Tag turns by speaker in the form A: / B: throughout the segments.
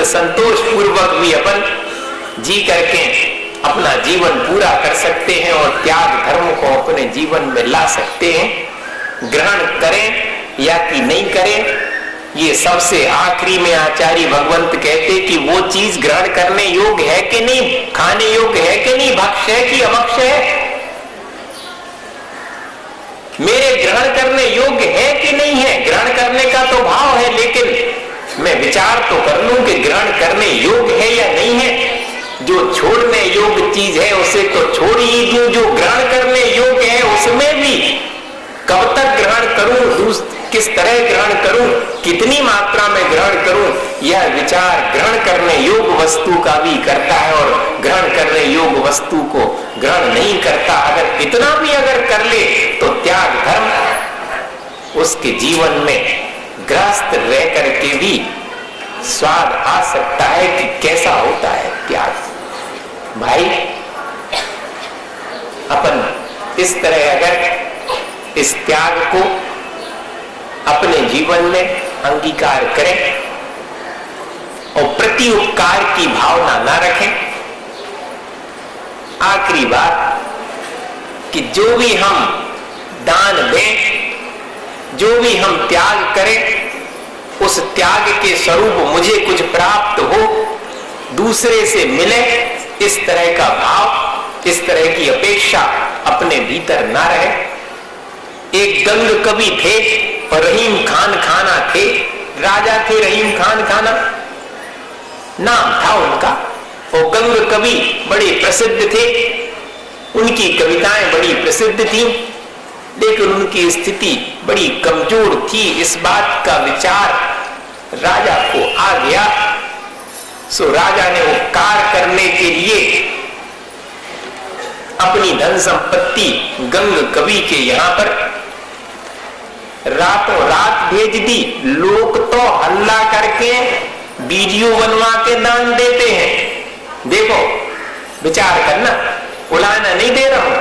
A: संतोष पूर्वक भी अपन जी करके अपना जीवन पूरा कर सकते हैं और त्याग धर्म को अपने जीवन में ला सकते हैं। ग्रहण करें या कि नहीं करें, ये सबसे आखिरी में आचार्य भगवंत कहते कि वो चीज ग्रहण करने योग्य है कि नहीं, खाने योग्य है कि नहीं, भक्ष्य है कि अभक्ष्य है, मेरे ग्रहण करने योग्य है कि नहीं है। ग्रहण करने का तो भाव है, लेकिन मैं विचार तो कर लूं कि ग्रहण करने योग्य है या नहीं है। जो छोड़ने योग्य चीज है उसे तो छोड़ ही दूं, जो ग्रहण करने योग्य है उसमें भी कब तक ग्रहण करूं, किस तरह ग्रहण करूं, कितनी मात्रा में ग्रहण करूं, यह विचार ग्रहण करने योग्य वस्तु का भी करता है और ग्रहण करने योग्य वस्तु को ग्रहण नहीं करता। अगर इतना भी अगर कर ले तो त्याग धर्म उसके जीवन में ग्रस्त रह करके भी स्वाद आ सकता है कि कैसा होता है त्याग। भाई अपन इस तरह अगर इस त्याग को अपने जीवन में अंगीकार करें और प्रति उपकार की भावना ना रखें। आखिरी बात कि जो भी हम दान दें, जो भी हम त्याग करें, उस त्याग के स्वरूप मुझे कुछ प्राप्त हो, दूसरे से मिले, इस तरह का भाव, इस तरह की अपेक्षा अपने भीतर ना रहे। एक गंग कवि थे और रहीम खान खाना थे, राजा थे रहीम खान खाना नाम था उनका। वो गंग कवि बड़े प्रसिद्ध थे, उनकी कविताएं बड़ी प्रसिद्ध थी, लेकिन उनकी स्थिति बड़ी कमजोर थी। इस बात का विचार राजा को आ गया, सो राजा ने उपकार करने के लिए अपनी धन संपत्ति गंग कवि के यहां पर रातों रात भेज दी। लोग तो हल्ला करके वीडियो बनवा के दान देते हैं। देखो विचार करना, उलाना नहीं दे रहा हूं,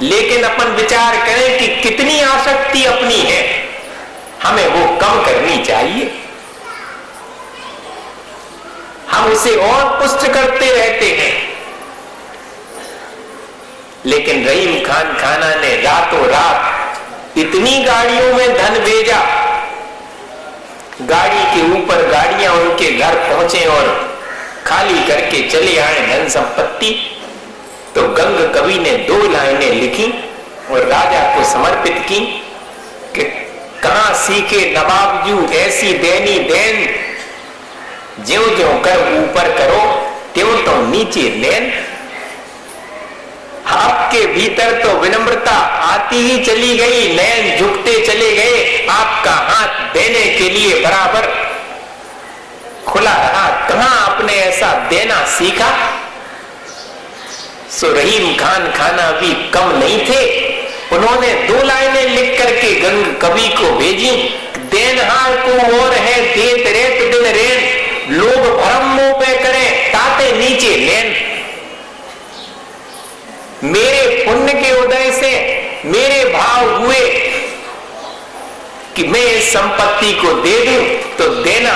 A: लेकिन अपन विचार करें कि कितनी आसक्ति अपनी है, हमें वो कम करनी चाहिए। हम उसे और पुष्ट करते रहते हैं, लेकिन रहीम खान खाना ने रातों रात इतनी गाड़ियों में धन भेजा, गाड़ी के ऊपर गाड़ियां उनके घर पहुंचे और खाली करके चले आए धन संपत्ति। तो गंग कवि ने 2 लाइनें लिखी और राजा को समर्पित की कि कहां सीखे नवाब जू ऐसी देनी देन, ज्यों ज्यों कर ऊपर करो त्यों तो नीचे लेन। आपके भीतर तो विनम्रता आती ही चली गई, नयन झुकते चले गए, आपका हाथ देने के लिए बराबर खुला रहा। कहां आपने ऐसा देना सीखा? सो रहीम खान खाना भी कम नहीं थे, उन्होंने 2 लाइनें लिख करके गंग कवि को भेजी। देनहार को और है देत रेत दिन रेन, लोग भरम मुंह पे करें ताते नीचे लेन। मेरे पुण्य के उदय से मेरे भाव हुए कि मैं इस संपत्ति को दे दूं, तो देना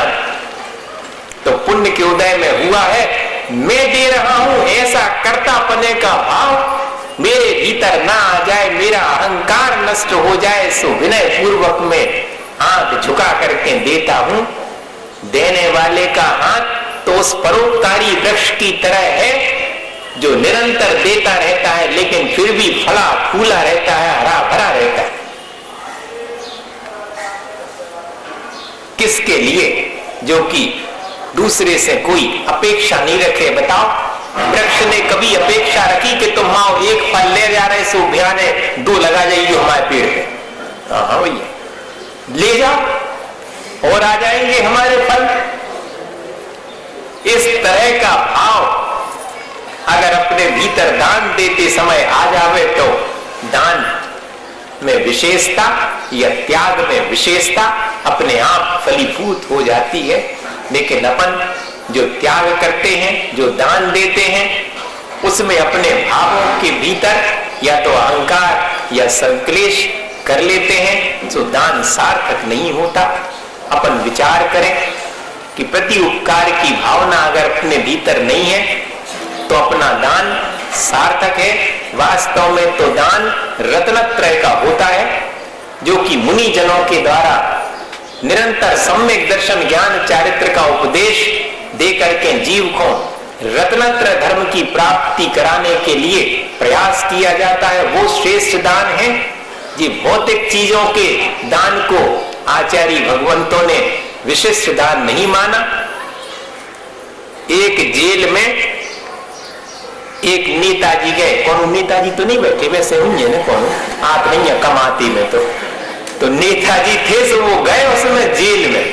A: तो पुण्य के उदय में हुआ है, मैं दे रहा हूं, ऐसा कर्ता पने का भाव मेरे भीतर ना आ जाए, मेरा अहंकार नष्ट हो जाए। सो विनय पूर्वक में हाथ झुका करके देता हूं। देने वाले का हाथ तो उस परोपकारी वृक्ष की तरह है जो निरंतर देता रहता है, लेकिन फिर भी फला फूला रहता है, हरा भरा रहता है। किसके लिए? जो कि दूसरे से कोई अपेक्षा नहीं रखे। बताओ, वृक्ष ने कभी अपेक्षा रखी कि तुम आओ एक फल ले जा रहे सो भियाने 2 लगा जाइए हमारे पेड़ पे? हाँ भैया, ले जाओ और आ जाएंगे हमारे फल। इस तरह का भाव अगर अपने भीतर दान देते समय आ जावे तो दान में विशेषता या त्याग में विशेषता अपने आप फलीभूत हो जाती है। लेकिन अपन जो त्याग करते हैं, जो दान देते हैं, उसमें अपने भावों के भीतर या तो अहंकार या संक्लेश कर लेते हैं, तो दान सार्थक नहीं होता। अपन विचार करें कि प्रति उपकार की भावना अगर अपने भीतर नहीं है तो अपना दान सार्थक है। वास्तव में तो दान रत्नत्रय का होता है, जो कि मुनि जनों के द्वारा निरंतर सम्यक दर्शन ज्ञान चारित्र का उपदेश दे करके जीव को रत्नत्रय धर्म की प्राप्ति कराने के लिए प्रयास किया जाता है। वो श्रेष्ठ दान है। जी भौतिक चीजों के दान को आचार्य भगवंतों ने विशिष्ट दान नहीं माना। एक जेल में एक नेताजी गए, कौन नेताजी तो नहीं बैठे, वैसे होंगे ना, कौन आप नहीं है कमाती में तो नेताजी थे। सो वो गए उसमें जेल में,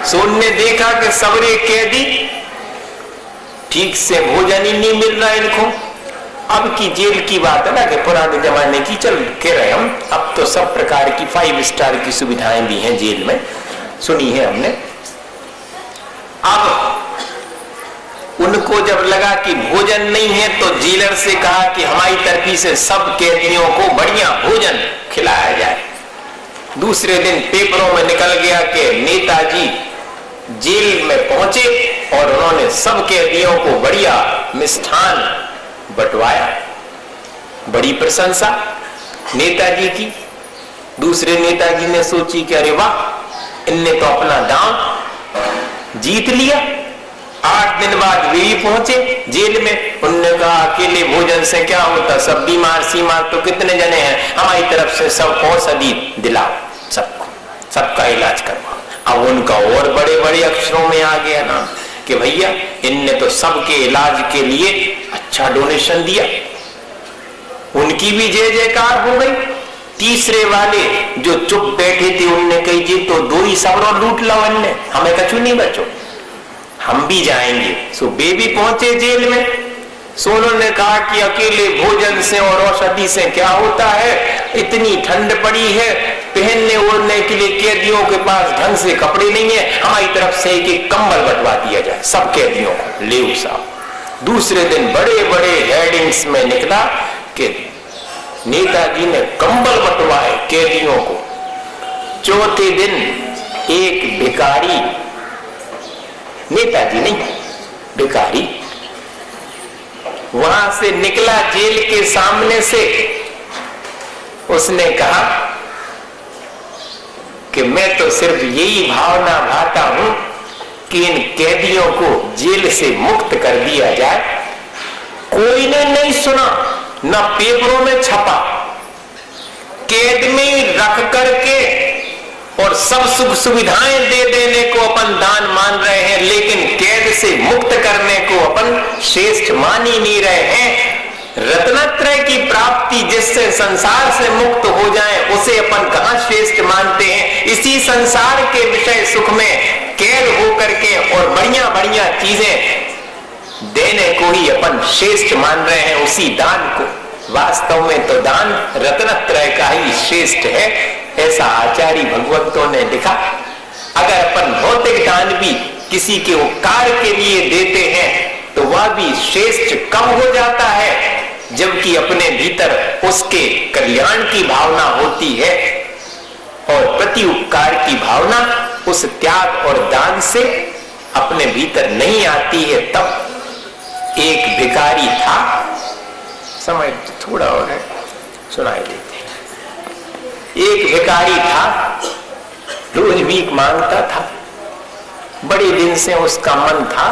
A: सो उनने देखा कि सबरे कैदी ठीक से भोजन ही नहीं मिल रहा इनको। अब की जेल की बात है ना कि पुराने जमाने की चल के रहे हम, अब तो सब प्रकार की 5 स्टार की सुविधाएं भी हैं जेल में, सुनी है हमने। अब उनको जब लगा कि भोजन नहीं है तो जेलर से कहा कि हमारी तरफी से सब कैदियों को बढ़िया भोजन खिलाया जाए। दूसरे दिन पेपरों में निकल गया कि नेताजी जेल में पहुंचे और उन्होंने सब कैदियों को बढ़िया मिष्ठान बंटवाया। बड़ी प्रशंसा नेताजी की। दूसरे नेताजी ने सोची कि अरे वाह, इनने तो अपना दांव जीत लिया। 8 दिन बाद वे भी पहुंचे जेल में। उन्होंने कहा अकेले भोजन से क्या होता, सब बीमार सीमार तो कितने जने हैं, हमारी तरफ से सब औषधि दिलाओ, सबको सबका इलाज करवाओ। अब उनका और बड़े बड़े अक्षरों में आ गया ना कि भैया इनने तो सबके इलाज के लिए अच्छा डोनेशन दिया। उनकी भी जय जयकार हो गई। तीसरे वाले जो चुप बैठे थे उनने कही जी तो 2 ही सबरों लूट लो, इनने हमें कछु नहीं बचो, हम भी जाएंगे। सो वे भी पहुंचे जेल में। सो उन्होंने कहा कि अकेले भोजन से और औषधि से क्या होता है, इतनी ठंड पड़ी है, पहनने ओढ़ने के लिए कैदियों के पास ढंग से कपड़े नहीं है, हमारी तरफ से एक कंबल बंटवा दिया जाए सब कैदियों को, ले साहब। दूसरे दिन बड़े बड़े हेडिंग्स में निकला कि नेताजी ने कंबल बंटवाए कैदियों को। चौथे दिन एक भिखारी, नेताजी नहीं भिखारी, वहां से निकला जेल के सामने से। उसने कहा कि मैं तो सिर्फ यही भावना भाता हूं कि इन कैदियों को जेल से मुक्त कर दिया जाए। कोई ने नहीं सुना, न पेपरों में छपा। कैद में रख करके और सब सुख सुविधाएं दे देने को अपन दान मान रहे हैं, लेकिन कैद से मुक्त करने को अपन श्रेष्ठ मान ही नहीं रहे हैं। रत्नत्रय की प्राप्ति जिससे संसार से मुक्त हो जाए उसे अपन कहां श्रेष्ठ मानते हैं। इसी संसार के विषय सुख में कैद होकर के और बढ़िया बढ़िया चीजें देने को ही अपन श्रेष्ठ मान रहे हैं, उसी दान को। वास्तव में तो दान रत्नत्रय का ही श्रेष्ठ है, ऐसा आचार्य भगवंतों ने लिखा। अगर अपन भौतिक दान भी किसी के उपकार के लिए देते हैं तो वह भी श्रेष्ठ कम हो जाता है, जबकि अपने भीतर उसके कल्याण की भावना होती है और प्रति उपकार की भावना उस त्याग और दान से अपने भीतर नहीं आती है। तब एक भिखारी था, समय थोड़ा और है, सुनाई देते हैं। एक भिखारी था, रोज भीख मांगता था। बड़े दिन से उसका मन था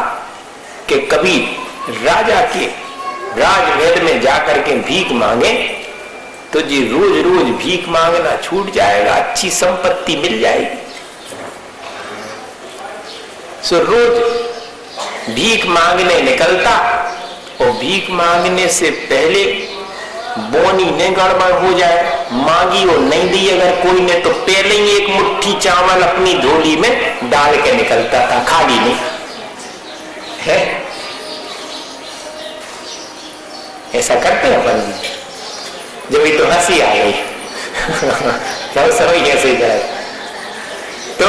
A: कि कभी राजा के राजमहल में जाकर के भीख मांगे तो जी रोज रोज भीख मांगना छूट जाएगा, अच्छी संपत्ति मिल जाएगी। सो रोज भीख मांगने निकलता और भीख मांगने से पहले बोनी ने गड़बड़ हो जाए, मांगी और नहीं दी अगर कोई ने तो पहले ही एक मुट्ठी चावल अपनी झोली में डाल के निकलता था, खाली नहीं है। ऐसा करते हैं अपन, जब भी तो हंसी आ गई सब ऐसे जाए। तो